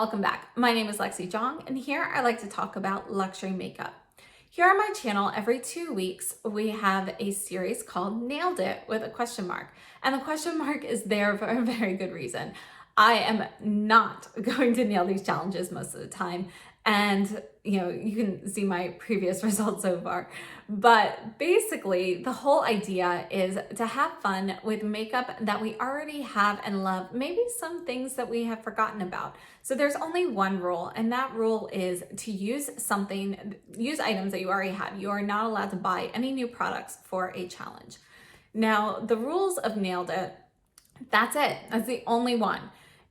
welcome back. My name is Lexi Jong, and here I like to talk about luxury makeup. Here on my channel, every 2 weeks, we have a series called Nailed It with a question mark. And the question mark is there for a very good reason. I am not going to nail these challenges most of the time. And you can see my previous results so far. But basically, the whole idea is to have fun with makeup that we already have and love, maybe some things that we have forgotten about. So there's only one rule, and that rule is to use items that you already have. You are not allowed to buy any new products for a challenge. Now, the rules of Nailed It, that's it. That's the only one.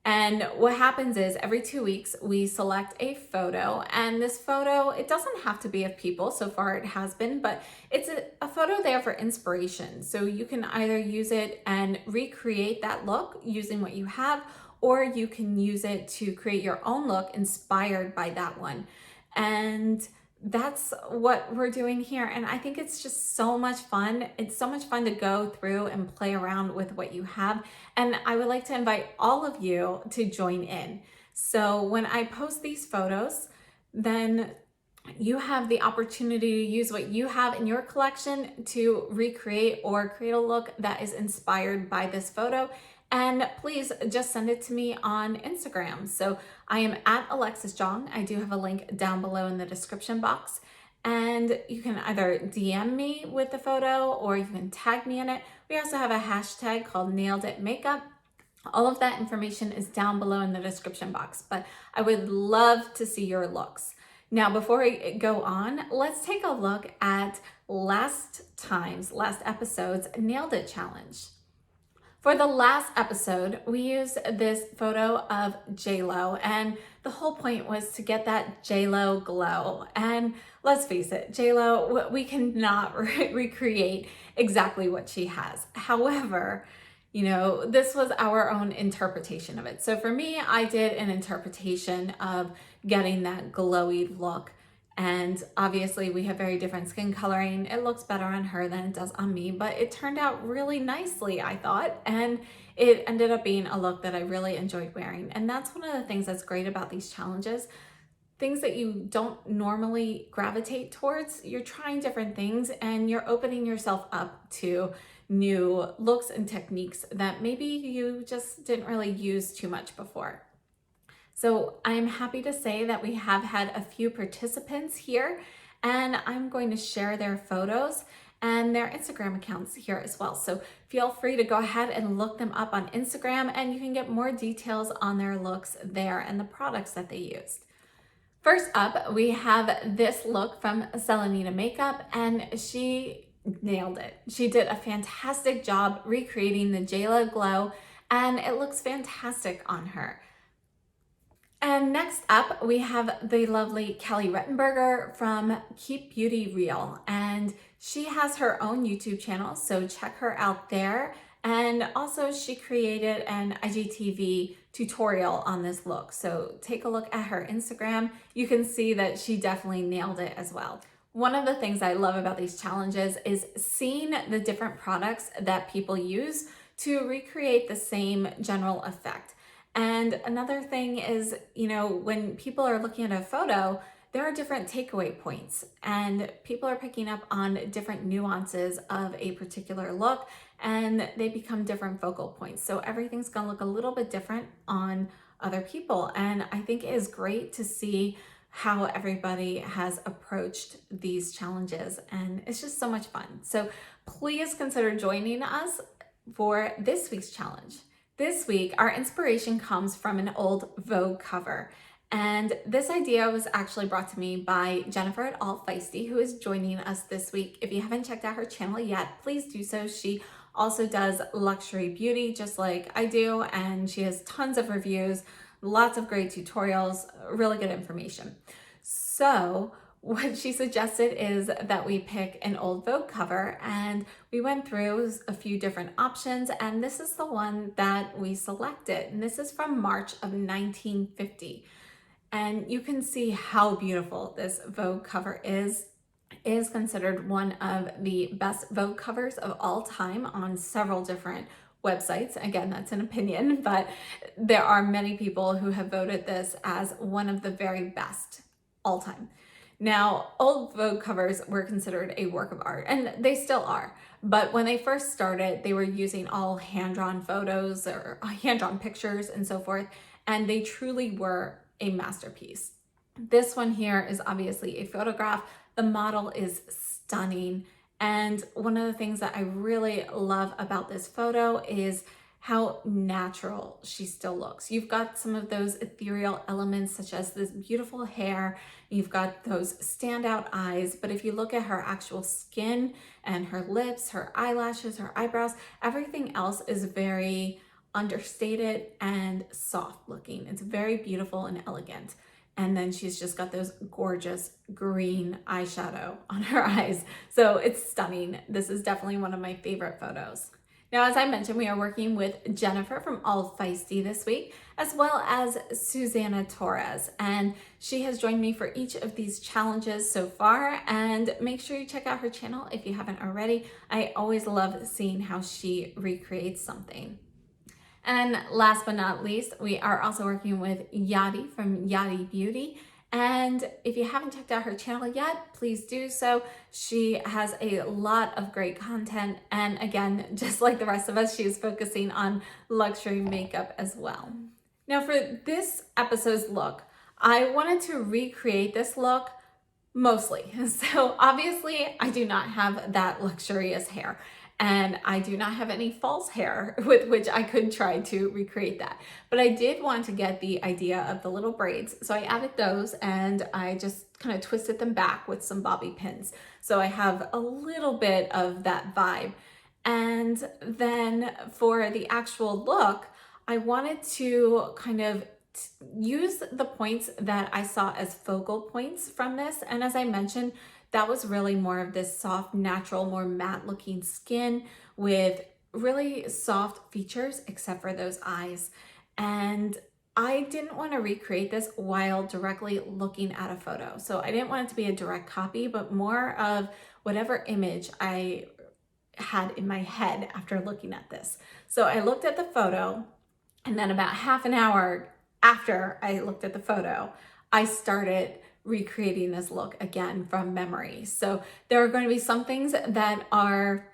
And what happens is every 2 weeks, we select a photo, and this photo, it doesn't have to be of people. So far it has been, but it's a photo there for inspiration. So you can either use it and recreate that look using what you have, or you can use it to create your own look inspired by that one. And that's what we're doing here. And I think it's just so much fun. It's so much fun to go through and play around with what you have. And I would like to invite all of you to join in. So when I post these photos, then you have the opportunity to use what you have in your collection to recreate or create a look that is inspired by this photo. And please just send it to me on Instagram. So I am at Alexis Jong. I do have a link down below in the description box. And you can either DM me with the photo or you can tag me in it. We also have a hashtag called Nailed It Makeup. All of that information is down below in the description box, but I would love to see your looks. Now, before we go on, let's take a look at last episode's Nailed It challenge. For the last episode, we used this photo of JLo, and the whole point was to get that JLo glow. And let's face it, JLo, we cannot recreate exactly what she has. However, this was our own interpretation of it. So for me, I did an interpretation of getting that glowy look. And obviously we have very different skin coloring. It looks better on her than it does on me, but it turned out really nicely, I thought. And it ended up being a look that I really enjoyed wearing. And that's one of the things that's great about these challenges. Things that you don't normally gravitate towards, you're trying different things and you're opening yourself up to new looks and techniques that maybe you just didn't really use too much before. So I'm happy to say that we have had a few participants here, and I'm going to share their photos and their Instagram accounts here as well. So feel free to go ahead and look them up on Instagram, and you can get more details on their looks there and the products that they used. First up, we have this look from Selenita Makeup, and she nailed it. She did a fantastic job recreating the JLo Glow, and it looks fantastic on her. And next up, we have the lovely Kelly Rettenberger from Keep Beauty Real. And she has her own YouTube channel, so check her out there. And also she created an IGTV tutorial on this look. So take a look at her Instagram. You can see that she definitely nailed it as well. One of the things I love about these challenges is seeing the different products that people use to recreate the same general effect. And another thing is, when people are looking at a photo, there are different takeaway points and people are picking up on different nuances of a particular look and they become different focal points. So everything's gonna look a little bit different on other people. And I think it is great to see how everybody has approached these challenges, and it's just so much fun. So please consider joining us for this week's challenge. This week, our inspiration comes from an old Vogue cover. And this idea was actually brought to me by Jennifer at All Feisty, who is joining us this week. If you haven't checked out her channel yet, please do so. She also does luxury beauty just like I do, and she has tons of reviews, lots of great tutorials, really good information. So what she suggested is that we pick an old Vogue cover, and we went through a few different options, and this is the one that we selected. And this is from March of 1950. And you can see how beautiful this Vogue cover is. It is considered one of the best Vogue covers of all time on several different websites. Again, that's an opinion, but there are many people who have voted this as one of the very best all time. Now, old Vogue covers were considered a work of art, and they still are. But when they first started, they were using all hand-drawn photos or hand-drawn pictures and so forth, and they truly were a masterpiece. This one here is obviously a photograph. The model is stunning. And one of the things that I really love about this photo is how natural she still looks. You've got some of those ethereal elements, such as this beautiful hair. You've got those standout eyes, but if you look at her actual skin and her lips, her eyelashes, her eyebrows, everything else is very understated and soft looking. It's very beautiful and elegant. And then she's just got those gorgeous green eyeshadow on her eyes. So it's stunning. This is definitely one of my favorite photos. Now, as I mentioned, we are working with Jennifer from All Feisty this week, as well as Susanna Torres. And she has joined me for each of these challenges so far. And make sure you check out her channel if you haven't already. I always love seeing how she recreates something. And last but not least, we are also working with Yadi from Yadi Beauty. And if you haven't checked out her channel yet, please do so. She has a lot of great content. And again, just like the rest of us, she is focusing on luxury makeup as well. Now for this episode's look, I wanted to recreate this look mostly. So obviously I do not have that luxurious hair. And I do not have any false hair with which I could try to recreate that. But I did want to get the idea of the little braids. So I added those and I just kind of twisted them back with some bobby pins. So I have a little bit of that vibe. And then for the actual look, I wanted to kind of use the points that I saw as focal points from this. And as I mentioned, that was really more of this soft, natural, more matte looking skin with really soft features, except for those eyes. And I didn't want to recreate this while directly looking at a photo. So I didn't want it to be a direct copy, but more of whatever image I had in my head after looking at this. So I looked at the photo, and then about half an hour after I looked at the photo, I started recreating this look again from memory. So there are going to be some things that are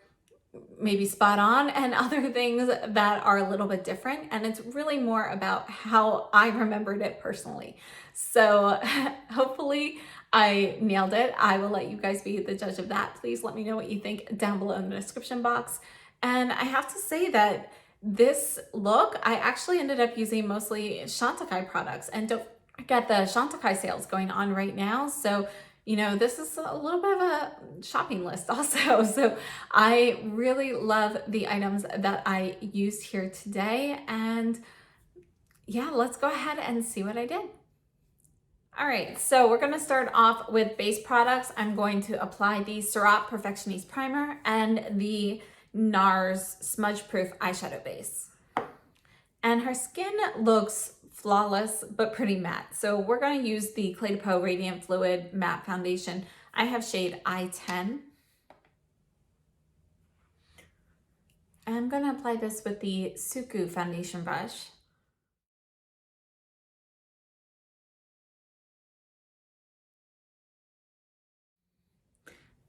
maybe spot on and other things that are a little bit different. And it's really more about how I remembered it personally. So hopefully I nailed it. I will let you guys be the judge of that. Please let me know what you think down below in the description box. And I have to say that this look, I actually ended up using mostly Chantecaille products. And don't forget the Chantecaille sales going on right now. So, you know, this is a little bit of a shopping list also. So I really love the items that I used here today. And yeah, let's go ahead and see what I did. All right, so we're gonna start off with base products. I'm going to apply the Surat Perfectionist Primer and the NARS Smudge Proof Eyeshadow Base. And her skin looks flawless, but pretty matte. So we're gonna use the Clé de Peau Radiant Fluid Matte Foundation. I have shade I-10. And I'm gonna apply this with the Suku foundation brush.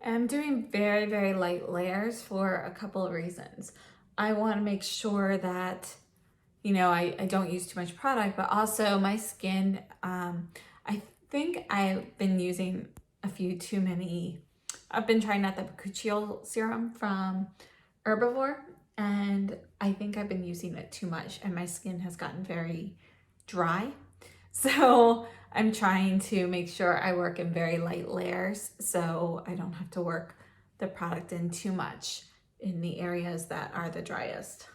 I'm doing very, very light layers for a couple of reasons. I want to make sure that, you know, I don't use too much product, but also my skin, I think I've been using a few too many. I've been trying out the Bakuchiol serum from Herbivore, and I think I've been using it too much and my skin has gotten very dry. So I'm trying to make sure I work in very light layers so I don't have to work the product in too much in the areas that are the driest.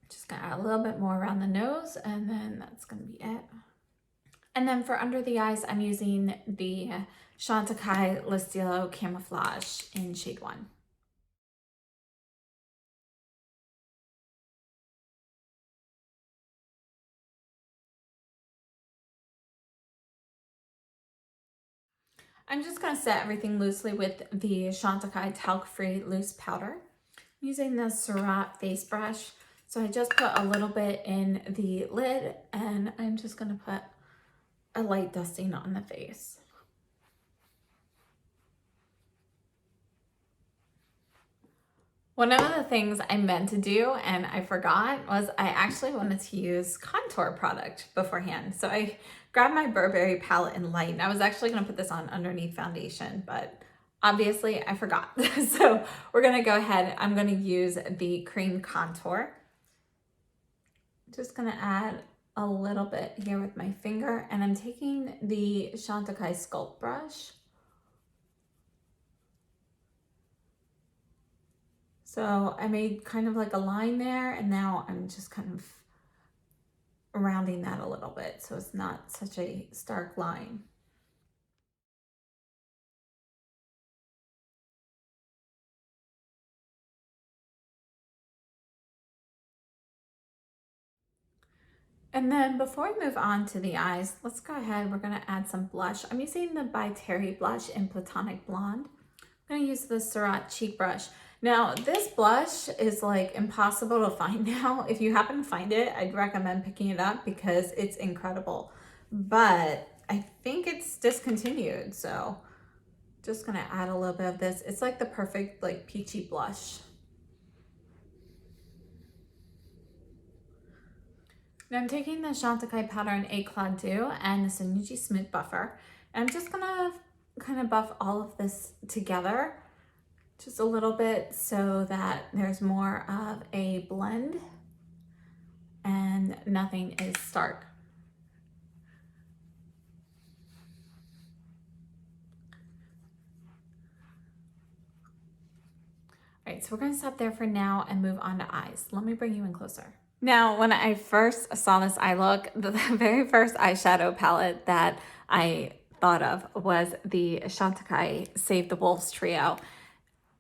Just gonna add a little bit more around the nose, and then that's gonna be it. And then for under the eyes, I'm using the Chantecaille Lestilo Camouflage in shade 1. I'm just going to set everything loosely with the Chantecaille talc-free loose powder. I'm using the Surratt face brush. So I just put a little bit in the lid and I'm just going to put a light dusting on the face. One of the things I meant to do and I forgot was I actually wanted to use contour product beforehand. So I grabbed my Burberry palette in light and I was actually going to put this on underneath foundation, but obviously I forgot. So we're going to go ahead. I'm going to use the cream contour. Just going to add a little bit here with my finger and I'm taking the Chantecaille sculpt brush. So I made kind of like a line there and now I'm just kind of rounding that a little bit so it's not such a stark line. And then before we move on to the eyes, let's go ahead. We're going to add some blush. I'm using the By Terry blush in Platonic Blonde. I'm going to use the Surratt cheek brush. Now, this blush is like impossible to find now. If you happen to find it, I'd recommend picking it up because it's incredible. But I think it's discontinued, so just going to add a little bit of this. It's like the perfect like peachy blush. Now I'm taking the Chantecaille powder in Eclat Dew and the Sanusi Smooth Buffer. And I'm just gonna kind of buff all of this together just a little bit so that there's more of a blend and nothing is stark. All right, so we're gonna stop there for now and move on to eyes. Let me bring you in closer. Now, when I first saw this eye look, the very first eyeshadow palette that I thought of was the Chantecaille Save the Wolves trio.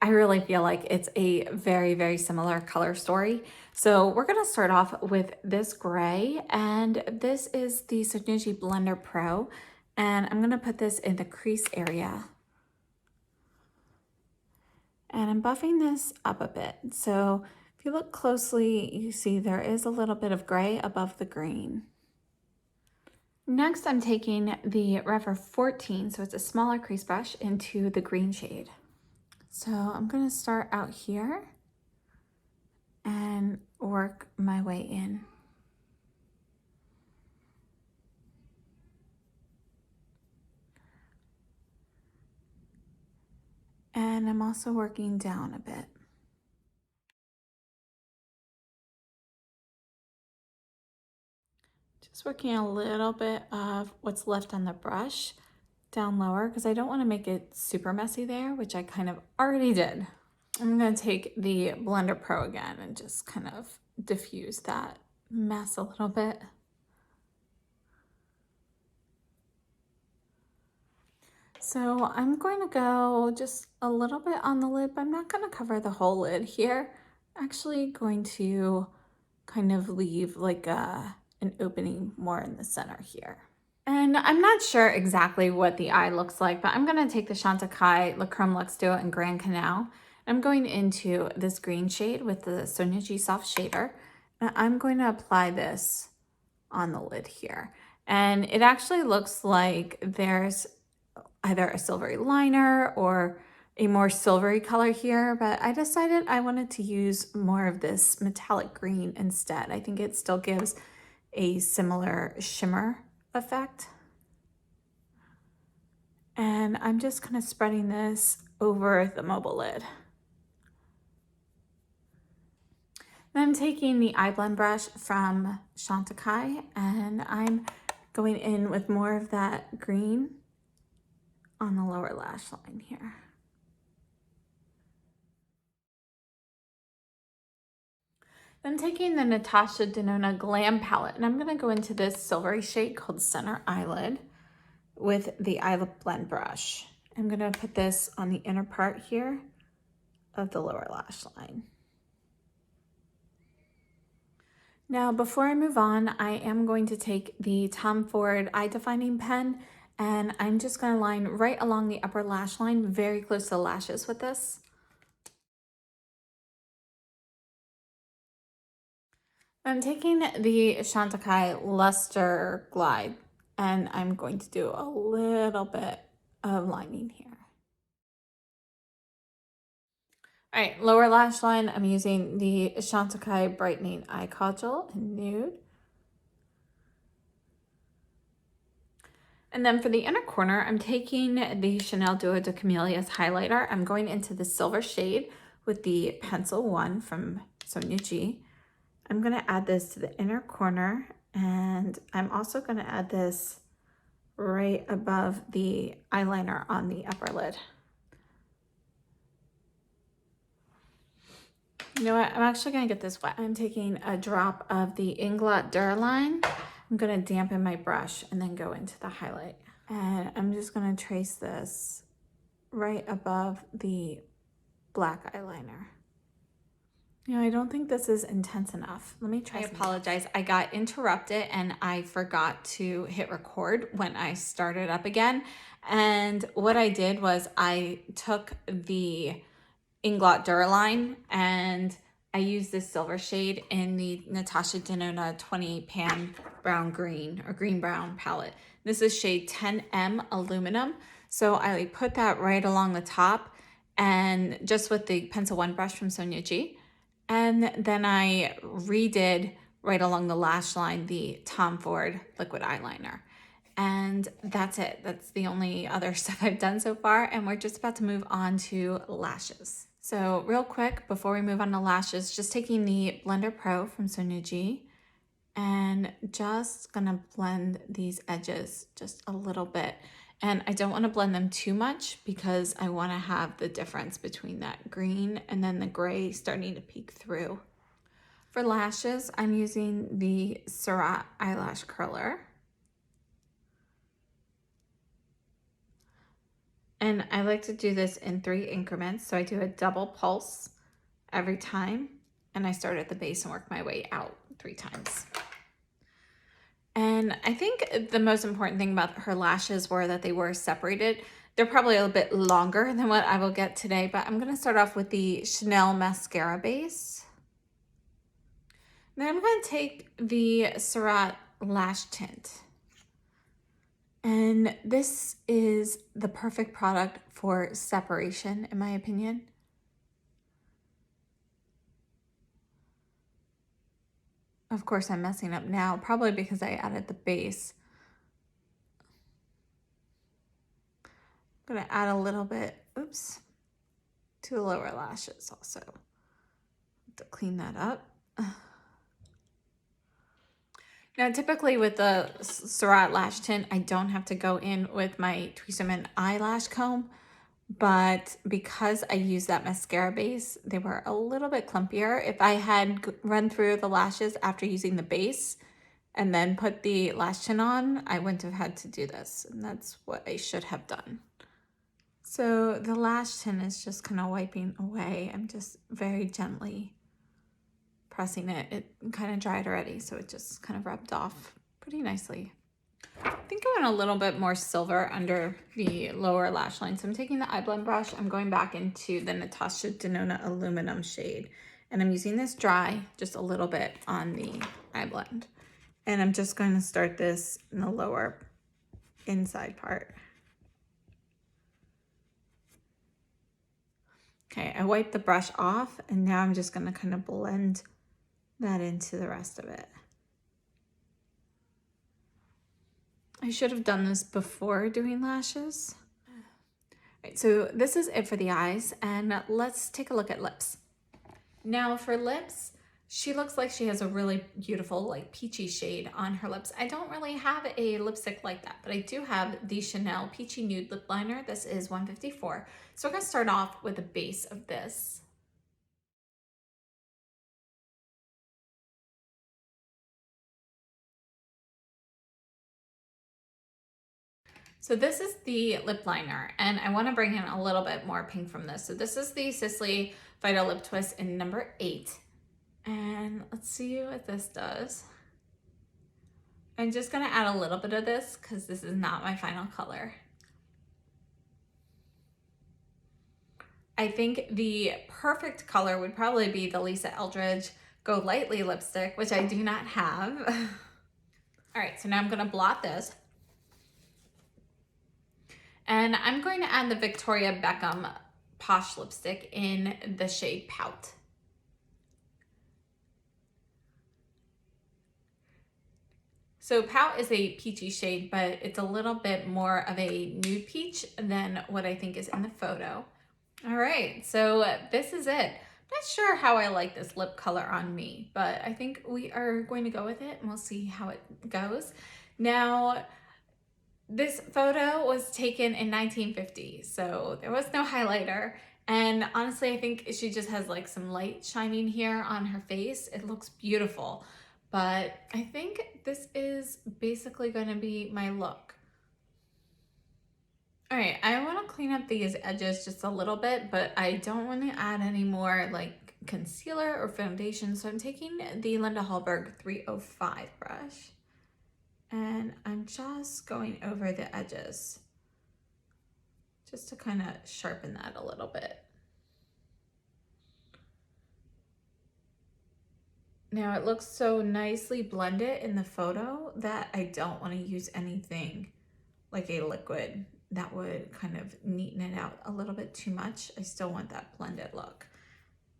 I really feel like it's a very, very similar color story. So we're gonna start off with this gray, and this is the Sanusi Blender Pro, and I'm gonna put this in the crease area. And I'm buffing this up a bit. So if you look closely, you see there is a little bit of gray above the green. Next, I'm taking the Refer 14, so it's a smaller crease brush, into the green shade. So I'm gonna start out here and work my way in. And I'm also working down a bit. Just working a little bit of what's left on the brush down lower because I don't want to make it super messy there, which I kind of already did. I'm going to take the Blender Pro again and just kind of diffuse that mess a little bit. So I'm going to go just a little bit on the lid, but I'm not going to cover the whole lid here. I'm actually going to kind of leave like an opening more in the center here. And I'm not sure exactly what the eye looks like, but I'm going to take the Chantecaille La Chrome Luxe Duo in Grand Canal. I'm going into this green shade with the Sanusi Soft Shader. And I'm going to apply this on the lid here. And it actually looks like there's either a silvery liner or a more silvery color here, but I decided I wanted to use more of this metallic green instead. I think it still gives a similar shimmer effect. And I'm just kind of spreading this over the mobile lid. Then I'm taking the eye blend brush from Chantecaille and I'm going in with more of that green on the lower lash line here. Then I'm taking the Natasha Denona Glam palette and I'm going to go into this silvery shade called Center Eyelid with the eye blend brush. I'm going to put this on the inner part here of the lower lash line. Now, before I move on, I am going to take the Tom Ford eye defining pen And I'm just gonna line right along the upper lash line, very close to the lashes with this. I'm taking the Chantecaille Luster Glide, and I'm going to do a little bit of lining here. All right, lower lash line, I'm using the Chantecaille Brightening Eye Kaujal in Nude. And then for the inner corner, I'm taking the Chanel Duo de Camellias highlighter. I'm going into the silver shade with the pencil one from Sonia G. I'm gonna add this to the inner corner, and I'm also gonna add this right above the eyeliner on the upper lid. You know what, I'm actually gonna get this wet. I'm taking a drop of the Inglot Duraline. I'm gonna dampen my brush and then go into the highlight. And I'm just gonna trace this right above the black eyeliner. You know, I don't think this is intense enough. Let me try. I apologize. I got interrupted and I forgot to hit record when I started up again. And what I did was I took the Inglot Duraline and I used this silver shade in the Natasha Denona 28 Pan Brown Green or Green Brown palette. This is shade 10M Aluminum. So I put that right along the top and just with the pencil one brush from Sonia G. And then I redid right along the lash line the Tom Ford liquid eyeliner. And that's it. That's the only other stuff I've done so far. And we're just about to move on to lashes. So real quick, before we move on to lashes, just taking the Blender Pro from Sonia G and just gonna blend these edges just a little bit. And I don't wanna blend them too much because I wanna have the difference between that green and then the gray starting to peek through. For lashes, I'm using the Surratt Eyelash Curler. And I like to do this in 3 increments. So I do a double pulse every time. And I start at the base and work my way out 3 times. And I think the most important thing about her lashes were that they were separated. They're probably a little bit longer than what I will get today, but I'm gonna start off with the Chanel mascara base. Then I'm gonna take the Surratt lash tint. And this is the perfect product for separation, in my opinion. Of course, I'm messing up now, probably because I added the base. I'm gonna add a little bit, oops, to the lower lashes also. To clean that up. Now, typically with the Surratt lash tint, I don't have to go in with my Tweezerman eyelash comb, but because I use that mascara base, they were a little bit clumpier. If I had run through the lashes after using the base and then put the lash tint on, I wouldn't have had to do this, and that's what I should have done. So the lash tint is just kind of wiping away. I'm just very gently pressing it. It kind of dried already, so it just kind of rubbed off pretty nicely. I think I want a little bit more silver under the lower lash line. So I'm taking the eye blend brush. I'm going back into the Natasha Denona Aluminum shade. And I'm using this dry, just a little bit on the eye blend. And I'm just going to start this in the lower inside part. Okay, I wiped the brush off and now I'm just going to kind of blend that into the rest of it. I should have done this before doing lashes. All right, so this is it for the eyes, and let's take a look at lips. Now for lips, she looks like she has a really beautiful like peachy shade on her lips. I don't really have a lipstick like that, but I do have the Chanel Peachy Nude Lip Liner. This is 154. So we're gonna start off with the base of this. So this is the lip liner, and I want to bring in a little bit more pink from this. So this is the Sisley Vital Lip Twist in number 8. And let's see what this does. I'm just gonna add a little bit of this because this is not my final color. I think the perfect color would probably be the Lisa Eldridge Go Lightly lipstick, which I do not have. All right, so now I'm gonna blot this. And I'm going to add the Victoria Beckham Posh lipstick in the shade Pout. So Pout is a peachy shade, but it's a little bit more of a nude peach than what I think is in the photo. All right, so this is it. Not sure how I like this lip color on me, but I think we are going to go with it and we'll see how it goes. Now, this photo was taken in 1950, so there was no highlighter. And honestly, I think she just has like some light shining here on her face. It looks beautiful, but I think this is basically going to be my look. All right, I want to clean up these edges just a little bit, but I don't want to add any more like concealer or foundation. So I'm taking the Linda Hallberg 305 brush and I'm just going over the edges just to kind of sharpen that a little bit. Now it looks so nicely blended in the photo that I don't want to use anything like a liquid that would kind of neaten it out a little bit too much. I still want that blended look.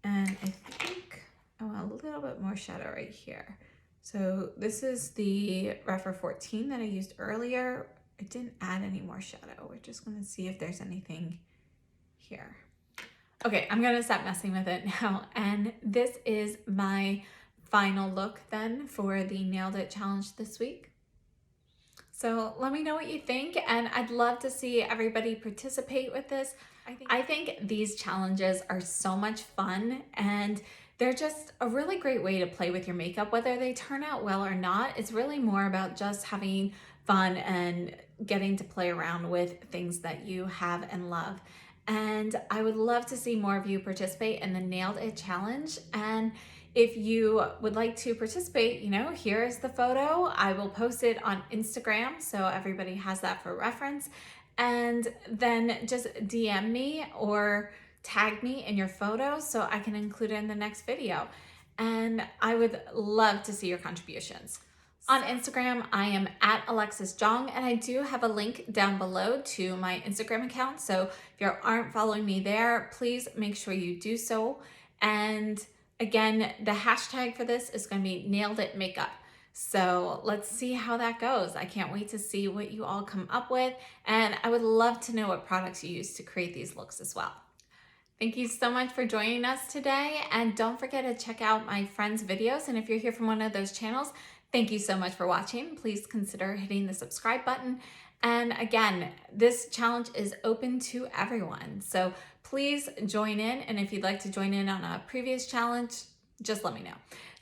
And I think I want a little bit more shadow right here. So this is the Rephr 14 that I used earlier. I didn't add any more shadow. We're just gonna see if there's anything here. Okay, I'm gonna stop messing with it now. And this is my final look then for the Nailed It challenge this week. So let me know what you think, and I'd love to see everybody participate with this. I think these challenges are so much fun, and they're just a really great way to play with your makeup. Whether they turn out well or not, it's really more about just having fun and getting to play around with things that you have and love. And I would love to see more of you participate in the Nailed It challenge. And if you would like to participate, you know, here is the photo. I will post it on Instagram so everybody has that for reference. And then just DM me or tag me in your photo so I can include it in the next video. And I would love to see your contributions. On Instagram, I am at Alexis Jong, and I do have a link down below to my Instagram account. So if you aren't following me there, please make sure you do so. And again, the hashtag for this is going to be Nailed It Makeup. So let's see how that goes. I can't wait to see what you all come up with. And I would love to know what products you use to create these looks as well. Thank you so much for joining us today. And don't forget to check out my friends' videos. And if you're here from one of those channels, thank you so much for watching. Please consider hitting the subscribe button. And again, this challenge is open to everyone. So please join in. And if you'd like to join in on a previous challenge, just let me know.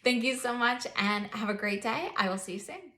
Thank you so much and have a great day. I will see you soon.